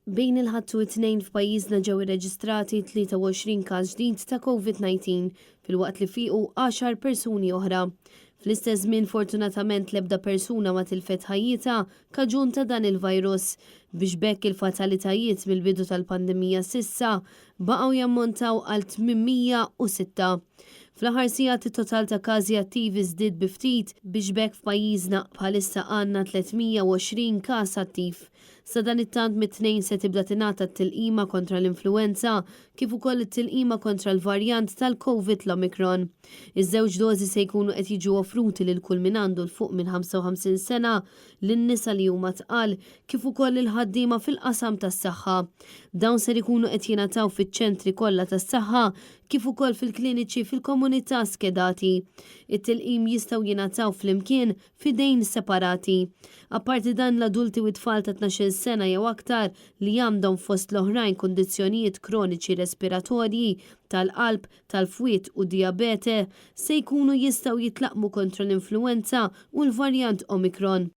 Bejn il-ħadd u t-tnejn f'pajjiżna ġew irreġistrati 23 każ ġdid ta' COVID-19 filwaqt li fiequ 10 persuni oħra. Fl-istess żmien fortunatament l-ebda persuna ma tilfet ħajjitha kaġun ta' dan il-virus biex bekk il-fatalitajiet mill-bidu tal-pandemija sissa baqgħu jammontaw għal 806. Fl-aħħar sigħat it-total ta' każi attivi żdied bi ftit biex bekk f'pajjiżna bħalissa għandna 320 każ attiv. Sa dan it-tant mit-tnejn se tibda tingħata t-tilqima kontra l-influenza kif ukoll it-tilqima kontra l-varjant tal-COVID l-Omicron. Iż-żewġ dożi se jkunu qed jiġu offruti lil kull min għandu l-fuq minn 55 sena lin-nisa li huma tqal kif ukoll il-ħaddiema fil-qasam tas-saħħa. Dawn ser ikunu qed jingħataw fiċ-ċentri kollha tas-saħħa kif ukoll fil-kliniċi fil-komunità skedati. It-tilqim jistgħu jingħataw flimkien f'idejn separati. Apparti dan l-adulti u t-tfal ta' 12 sena jew aktar li għandhom fost l-oħrajn kundizzjonijiet kroniċi respiratorji tal-qalb, tal-fwiet u diabete se jkunu jistgħu jitlaqmu kontra l-influenza u l-varjant Omicron.